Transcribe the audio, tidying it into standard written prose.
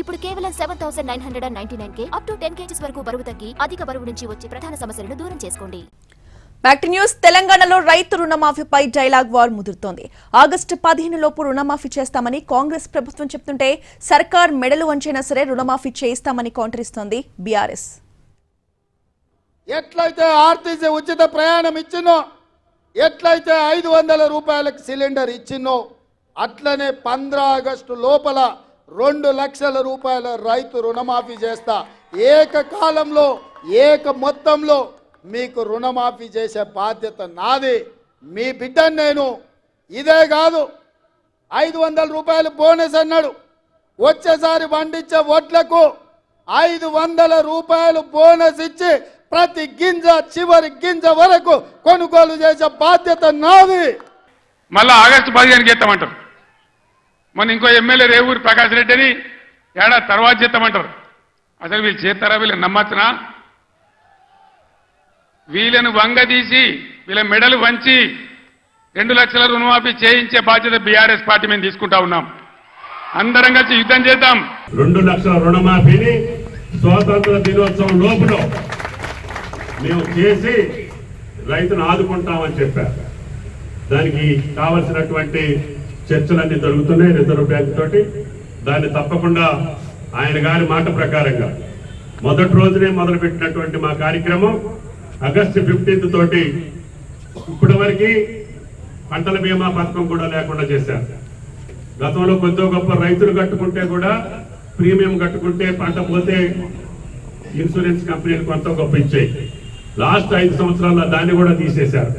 ఇప్పుడు కేవలం 7,999 up to 10 kgs వరకు బరువు తగ్గి అధిక బరువు నుంచి వచ్చే ప్రధాన సమస్యలను దూరం చేసుకోండి. Back to news. తెలంగాణలో రైతు రుణమాఫీపై డైలాగ్ వార్ ముదురుతోంది. ఆగస్టు 15 లోపు రుణమాఫీ చేస్తామని కాంగ్రెస్ ప్రభుత్వం చెప్తుంటే సర్కార్ మెడలు వంచైనా సరే రుణమాఫీ చేయిస్తామని కౌంటర్ ఇస్తోంది బీఆర్ఎస్. ఎట్లయితే ఆర్టీసీ ఉచిత ప్రయాణం ఇచ్చినో, ఎట్లయితే 500 రూపాయలకు సిలిండర్ ఇచ్చినో, అట్లనే 15 ఆగస్టు లోపల 2 లక్షల రూపాయల రైతు రుణమాఫీ చేస్తా. ఏకకాలంలో ఏక మొత్తంలో మీకు రుణమాఫీ చేసే బాధ్యత నాది. మీ బిడ్డను నేను. ఇదే కాదు, 500 రూపాయలు బోనస్ అన్నాడు. వచ్చేసారి పండించే వడ్లకు 500 రూపాయలు బోనస్ ఇచ్చి ప్రతి గింజ చివరి గింజ వరకు కొనుగోలు చేసే బాధ్యత నాది. మళ్ళా ఆగస్టు 15 చేస్తామంటారు. మొన్న ఇంకో ఎమ్మెల్యే రేవూరి ప్రకాష్ రెడ్డి అని ఏడాది తర్వాత చేస్తామంటారు. అసలు వీళ్ళు చేస్తారా? వీళ్ళని నమ్మచ్చునా? వీళ్ళను వంగదీసి వీళ్ళ మెడలు వంచి 2 లక్షల రుణమాఫీ చేయించే బాధ్యత బీఆర్ఎస్ పార్టీ మేము తీసుకుంటా ఉన్నాం. అందరం కలిసి యుద్ధం చేద్దాం. 2 లక్షల రుణమాఫీని స్వాతంత్ర దినోత్సవం లోపల మేము చేసి రైతును ఆదుకుంటామని చెప్పారు. దానికి కావలసినటువంటి చర్చలన్నీ జరుగుతున్నాయి రిజర్వ్ బ్యాంక్ తోటి. దాన్ని తప్పకుండా ఆయన గారి మాట ప్రకారంగా మొదటి రోజునే మొదలుపెట్టినటువంటి మా కార్యక్రమం ఆగస్టు 15 తోటి ఇప్పటి వరకు పంటల బీమా పథకం కూడా లేకుండా చేశారు. గతంలో కొద్దిగా గొప్ప రైతులు కట్టుకుంటే కూడా ప్రీమియం కట్టుకుంటే పంట పోతే ఇన్సూరెన్స్ కంపెనీలు కొంత గొప్ప ఇచ్చాయి. లాస్ట్ 5 సంవత్సరాల్లో దాన్ని కూడా తీసేశారు.